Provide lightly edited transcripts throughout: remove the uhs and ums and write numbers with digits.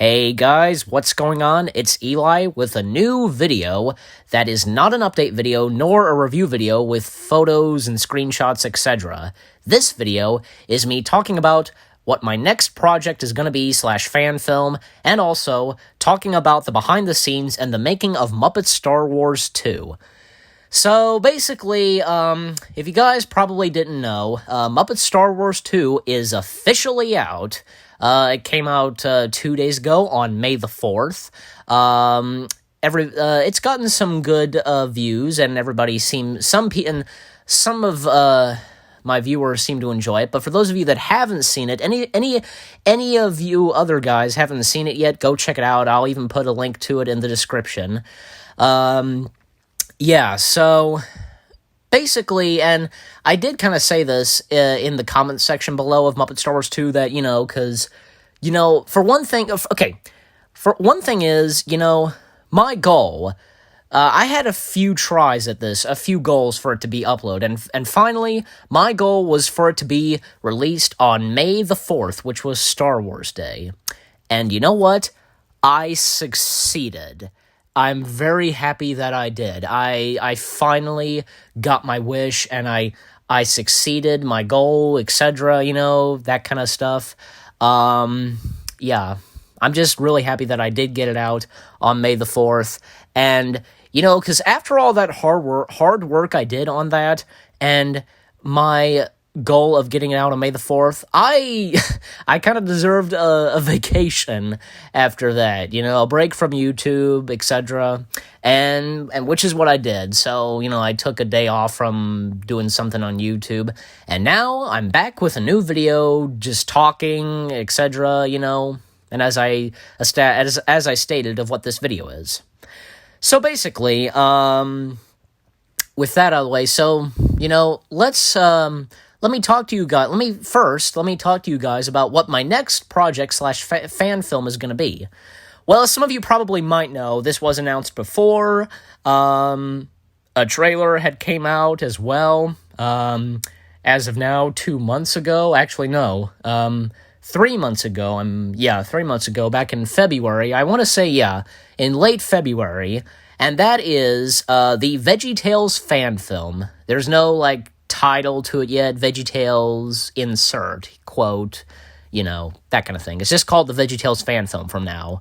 Hey guys, what's going on? It's Eli with a new video that is not an update video nor a review video with photos and screenshots, etc. This video is me talking about what my next project is going to be /fan film, and also talking about the behind the scenes and the making of Muppet Star Wars 2. So basically, if you guys probably didn't know, Muppet Star Wars 2 is officially out. It came out 2 days ago on May the 4th. It's gotten some good views, and some of my viewers seem to enjoy it. But for those of you that haven't seen it, any of you other guys haven't seen it yet, go check it out. I'll even put a link to it in the description. Yeah, so basically, and I did kind of say this in the comment section below of Muppet Star Wars 2 that, because, for one thing is, my goal, I had a few tries at this, a few goals for it to be uploaded, and finally, my goal was for it to be released on May the 4th, which was Star Wars Day. And you know what? I succeeded. I'm very happy that I did. I finally got my wish, and I succeeded, my goal, etc., that kind of stuff. Yeah, I'm just really happy that I did get it out on May the 4th, and, because after all that hard work I did on that, and my goal of getting it out on May the 4th, I kind of deserved a vacation after that, a break from YouTube, etc., and which is what I did. So, I took a day off from doing something on YouTube, and now I'm back with a new video, just talking, etc., and as I stated of what this video is. So basically, with that out of the way, so, let me talk to you guys. Let me talk to you guys about what my next project /fan film is going to be. Well, as some of you probably might know, this was announced before. A trailer had came out as well. As of now, 2 months ago. Actually, no. 3 months ago. 3 months ago, back in February. I want to say, in late February. And that is the VeggieTales Fan Film. There's no, title to it yet. VeggieTales insert, quote, that kind of thing. It's just called the VeggieTales Fan Film from now.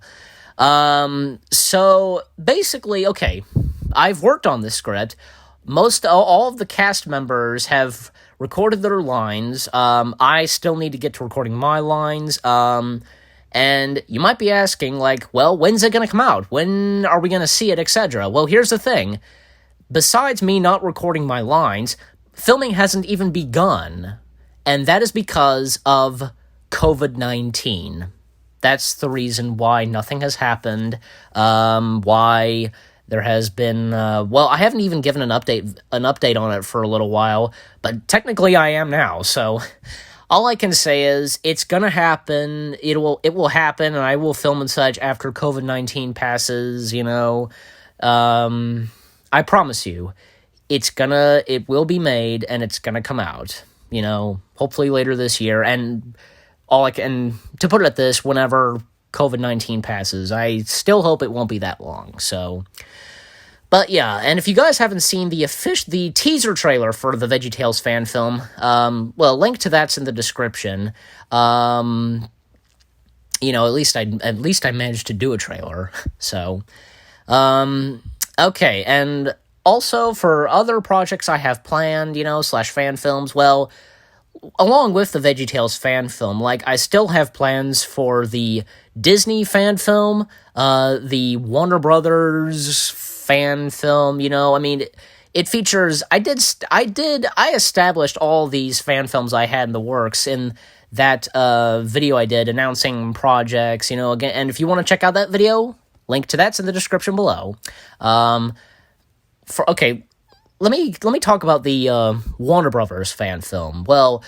So, basically, okay, I've worked on this script. All of the cast members have recorded their lines. I still need to get to recording my lines. And you might be asking, well, when's it going to come out? When are we going to see it, etc.? Well, here's the thing. Besides me not recording my lines, filming hasn't even begun, and that is because of COVID-19. That's the reason why nothing has happened, why there has been, I haven't even given an update on it for a little while, but technically I am now, so all I can say is it's gonna happen, it will happen, and I will film and such after COVID-19 passes, I promise you. It will be made, and it's gonna come out, hopefully later this year, and to put it at this, whenever COVID-19 passes, I still hope it won't be that long, so, but yeah, and if you guys haven't seen the teaser trailer for the VeggieTales fan film, link to that's in the description, at least I managed to do a trailer, so, okay, and also, for other projects I have planned, /fan films, well, along with the VeggieTales fan film, I still have plans for the Disney fan film, the Warner Brothers fan film, it features, I established all these fan films I had in the works in that video I did announcing projects, again, and if you want to check out that video, link to that's in the description below. Let me talk about the Warner Brothers fan film. Well,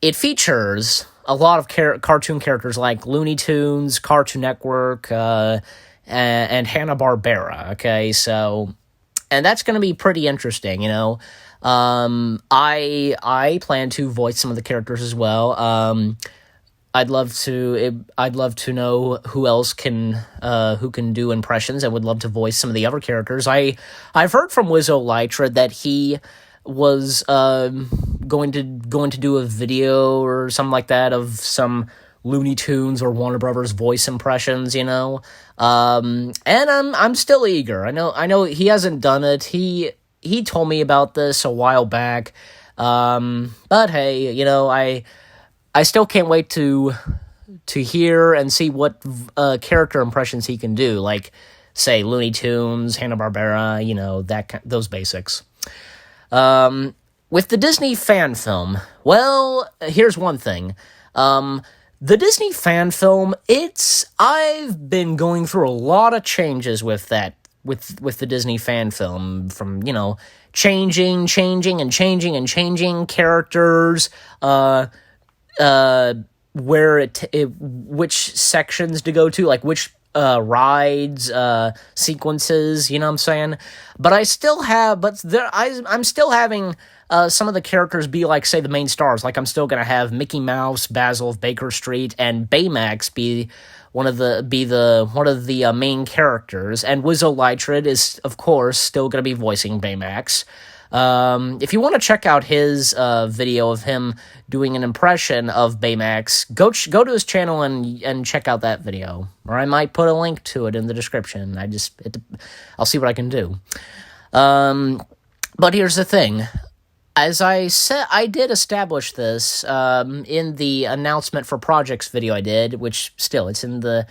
it features a lot of cartoon characters like Looney Tunes, Cartoon Network, and Hanna-Barbera, okay? So, and that's going to be pretty interesting, I plan to voice some of the characters as well. I'd love to know who else who can do impressions. I would love to voice some of the other characters. I've heard from Wizzo Lytra that he was going to do a video or something like that of some Looney Tunes or Warner Brothers voice impressions, and I'm still eager. I know he hasn't done it. He told me about this a while back. But hey, I still can't wait to hear and see what character impressions he can do, like, say, Looney Tunes, Hanna-Barbera, those basics. With the Disney fan film, well, here's one thing. The Disney fan film, I've been going through a lot of changes with that, with the Disney fan film, from, changing characters, where which sections to go to, like which rides, sequences, you know what I'm saying? But I'm still having some of the characters be like, say, the main stars. Like, I'm still gonna have Mickey Mouse, Basil of Baker Street, and Baymax be one of the main characters, and Wizzo Lytra is, of course, still gonna be voicing Baymax. If you want to check out his video of him doing an impression of Baymax, go to his channel and check out that video. Or I might put a link to it in the description. I'll see what I can do. But here's the thing. As I said, I did establish this in the announcement for projects video I did, which still, it'll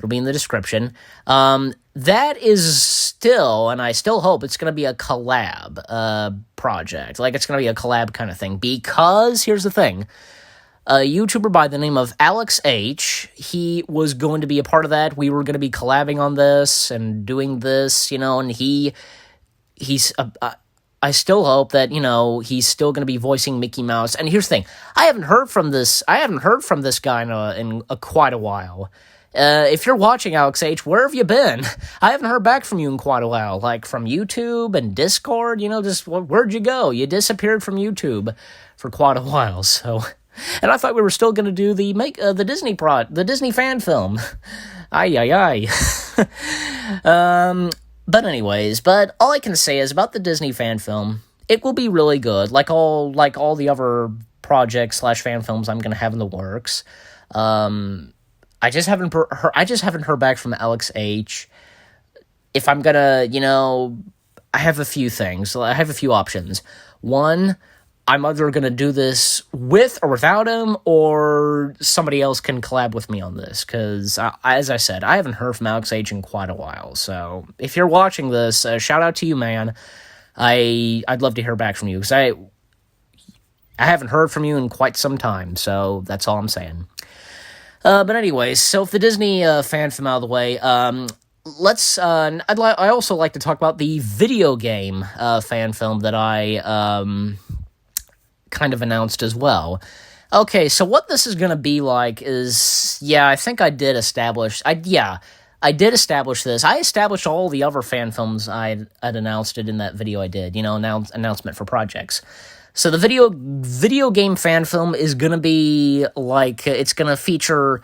be in the description. That is still, and I still hope it's going to be a collab project. Like, it's going to be a collab kind of thing. Because, here's the thing. A YouTuber by the name of Alex H, he was going to be a part of that. We were going to be collabing on this and doing this, and I still hope that, he's still going to be voicing Mickey Mouse. And here's the thing. I haven't heard from this guy in quite a while. If you're watching, Alex H., where have you been? I haven't heard back from you in quite a while, like from YouTube and Discord, just where'd you go? You disappeared from YouTube for quite a while, so. And I thought we were still going to do the Disney fan film. Ay. But anyways, all I can say is about the Disney fan film, it will be really good, like all the other projects / fan films I'm going to have in the works. I just haven't heard back from Alex H. If I'm gonna, I have a few things. I have a few options. One, I'm either gonna do this with or without him, or somebody else can collab with me on this. Because, as I said, I haven't heard from Alex H. in quite a while. So, if you're watching this, shout out to you, man. I'd love to hear back from you, because I haven't heard from you in quite some time. So, that's all I'm saying. But anyways, so if the Disney fan film out of the way, let's. I also like to talk about the video game fan film that I kind of announced as well. Okay, so what this is gonna be like is, I think I did establish. I did establish this. I established all the other fan films I'd announced it in that video I did. Announcement for projects. So the video game fan film is going to be like, it's going to feature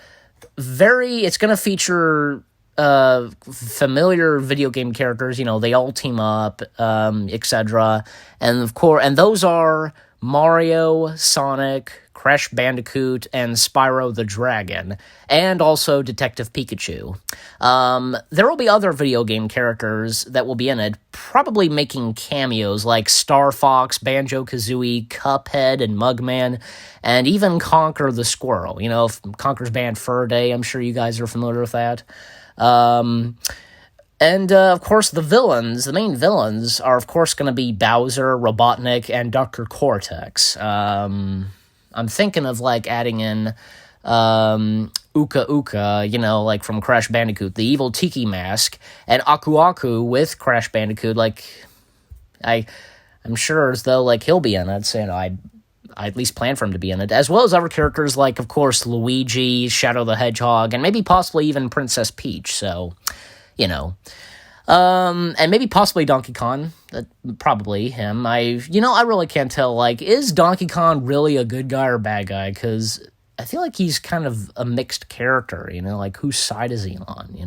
familiar video game characters, they all team up, etc. And those are Mario, Sonic, Crash Bandicoot, and Spyro the Dragon, and also Detective Pikachu. There will be other video game characters that will be in it, probably making cameos like Star Fox, Banjo-Kazooie, Cuphead, and Mugman, and even Conker the Squirrel. Conker's Band Fur Day, I'm sure you guys are familiar with that. And, of course, the main villains are, of course, going to be Bowser, Robotnik, and Dr. Cortex. I'm thinking of, adding in, Uka Uka, like from Crash Bandicoot, the evil Tiki Mask, and Aku Aku with Crash Bandicoot, I'm sure as though, he'll be in it, so, I at least plan for him to be in it, as well as other characters like, of course, Luigi, Shadow the Hedgehog, and maybe possibly even Princess Peach, so, and maybe possibly Donkey Kong, probably him. I really can't tell, is Donkey Kong really a good guy or bad guy? Because I feel like he's kind of a mixed character, like whose side is he on,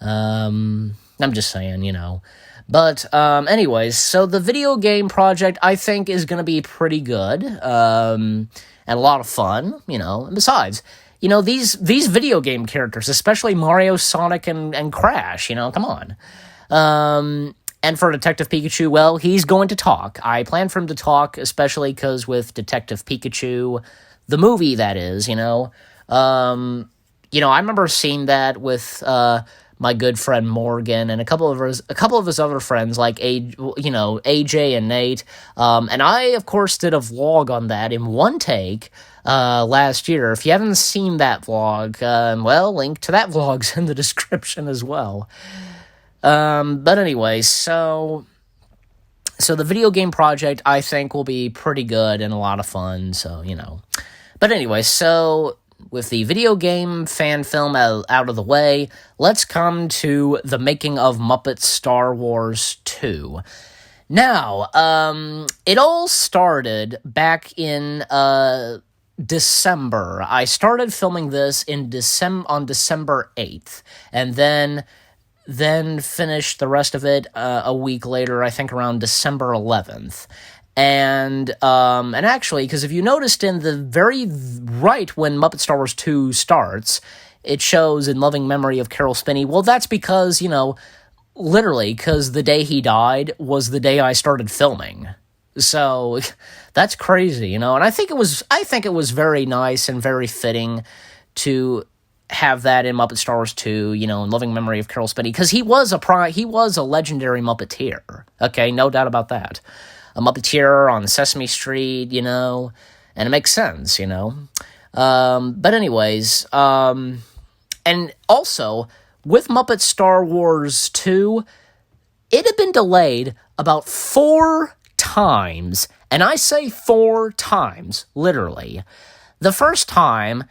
I'm just saying. But, anyways, so the video game project, I think, is going to be pretty good, and a lot of fun, and besides, these video game characters, especially Mario, Sonic, and Crash, come on. And for Detective Pikachu, well, he's going to talk. I plan for him to talk, especially because with Detective Pikachu, the movie, that is, I remember seeing that with, my good friend Morgan and a couple of his other friends like AJ and Nate, and I of course did a vlog on that in one take last year. If you haven't seen that vlog, well, link to that vlog's in the description as well. But anyway, so the video game project I think will be pretty good and a lot of fun. So but anyway, so with the video game fan film out of the way, let's come to the making of Muppet Star Wars 2. Now, it all started back in December. I started filming this on December 8th, and then finished the rest of it a week later, I think around December 11th. And actually, because if you noticed in the very right when Muppet Star Wars 2 starts, it shows in loving memory of Carol Spinney. Well, that's because, literally, because the day he died was the day I started filming. So, that's crazy, and I think it was very nice and very fitting to have that in Muppet Star Wars 2, in loving memory of Carol Spinney, because he was a legendary Muppeteer, okay, no doubt about that. A Muppeteer on Sesame Street, and it makes sense, But anyways, and also, with Muppet Star Wars 2, it had been delayed about 4 times, and I say 4 times, literally. The first time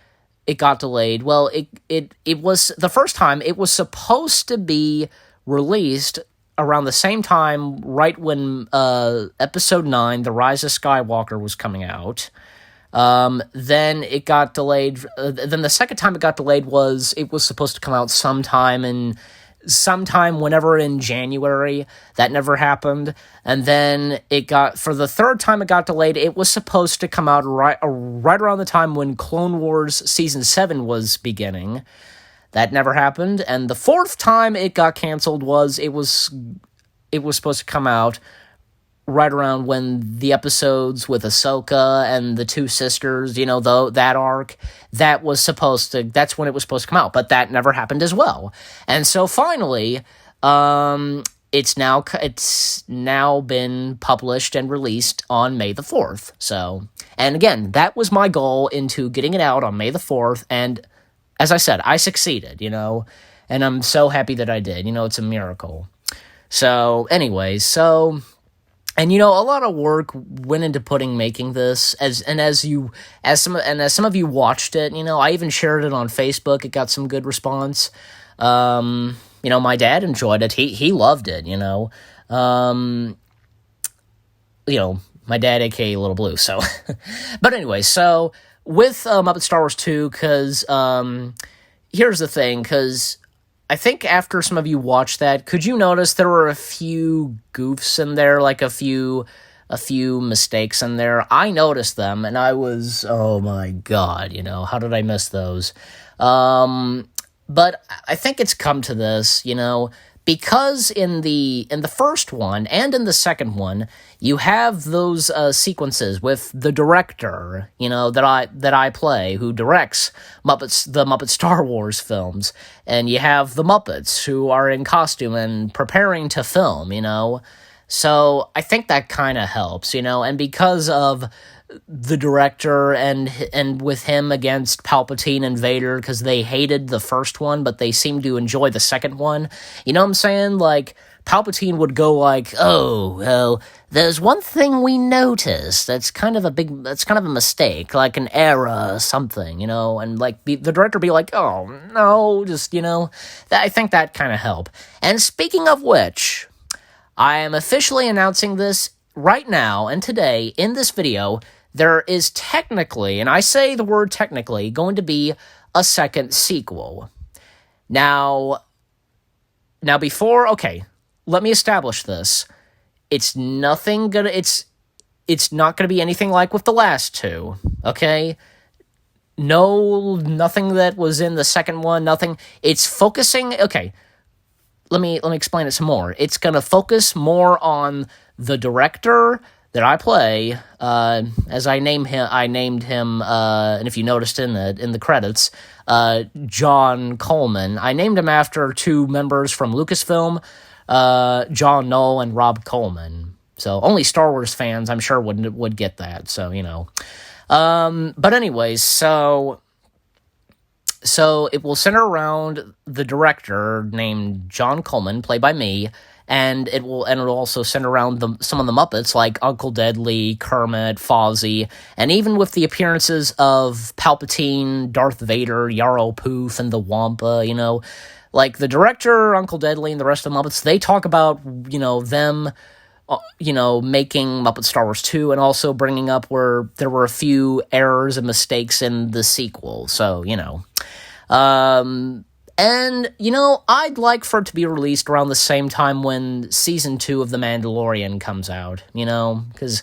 it got delayed, well, it was, the first time, it was supposed to be released around the same time, right when Episode 9, The Rise of Skywalker, was coming out. Then it got delayed. Then the second time it got delayed it was supposed to come out sometime whenever in January. That never happened. And then for the third time it got delayed, it was supposed to come out right around the time when Clone Wars Season 7 was beginning. That never happened, and the fourth time it got canceled it was supposed to come out right around when the episodes with Ahsoka and the two sisters, that arc, that's when it was supposed to come out, but that never happened as well. And so finally, it's now been published and released on May the 4th. So, and again, that was my goal into getting it out on May the 4th, and as I said, I succeeded, and I'm so happy that I did. It's a miracle. So, anyways, and a lot of work went into making this, as some of you watched it, I even shared it on Facebook. It got some good response. My dad enjoyed it. He loved it. My dad, aka Little Blue. So, but anyway, so with Muppet Star Wars 2, because here's the thing, because I think after some of you watched that, could you notice there were a few goofs in there, like a few mistakes in there? I noticed them, and I was, oh my god, how did I miss those? But I think it's come to this, because in the first one and in the second one, you have those sequences with the director, that I play, who directs the Muppet Star Wars films, and you have the Muppets who are in costume and preparing to film, So I think that kind of helps, and because of the director and with him against Palpatine and Vader, because they hated the first one, but they seemed to enjoy the second one. You know what I'm saying? Like, Palpatine would go like, oh, well, there's one thing we noticed that's kind of a mistake, like an error or something, and like the director be like, oh, no, just, I think that kind of helped. And speaking of which, I am officially announcing this right now and today in this video, there is technically, and I say the word technically, going to be a second sequel. Now before, okay, let me establish this. It's not gonna be anything like with the last two, okay? No, nothing that was in the second one, nothing. It's focusing, okay, let me explain it some more. It's gonna focus more on the director that I play, as I named him, and if you noticed in the credits, John Coleman. I named him after two members from Lucasfilm, John Knoll and Rob Coleman. So only Star Wars fans, I'm sure, would get that. So, you know. But anyways, so it will center around the director named John Coleman, played by me, and it'll also center around some of the Muppets like Uncle Deadly, Kermit, Fozzie, and even with the appearances of Palpatine, Darth Vader, Yarrow Poof, and the Wampa, you know. Like, the director, Uncle Deadly, and the rest of the Muppets, they talk about, you know, them, you know, making Muppet Star Wars 2, and also bringing up where there were a few errors and mistakes in the sequel, so, you know. And, you know, I'd like for it to be released around the same time when Season 2 of The Mandalorian comes out, you know, because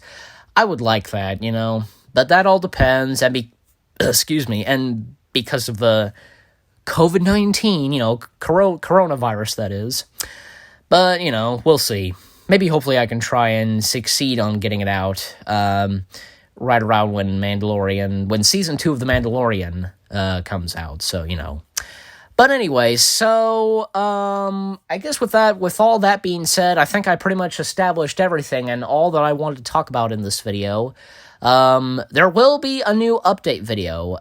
I would like that, you know. But that all depends, and and because of the COVID-19, you know, coronavirus, that is. But, you know, we'll see. Maybe, hopefully, I can try and succeed on getting it out right around when Season 2 of The Mandalorian comes out, so, you know. But anyway, so, I guess with all that being said, I think I pretty much established everything and all that I wanted to talk about in this video. There will be a new update video,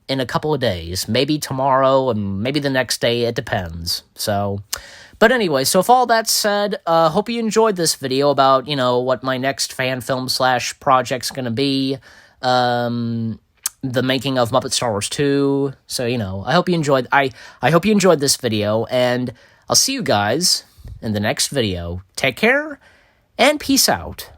in a couple of days. Maybe tomorrow, and maybe the next day, it depends. So, but anyway, so if all that said, hope you enjoyed this video about, you know, what my next fan film / project's gonna be, the making of Muppet Star Wars 2, so, you know, I hope you enjoyed this video, and I'll see you guys in the next video. Take care, and peace out.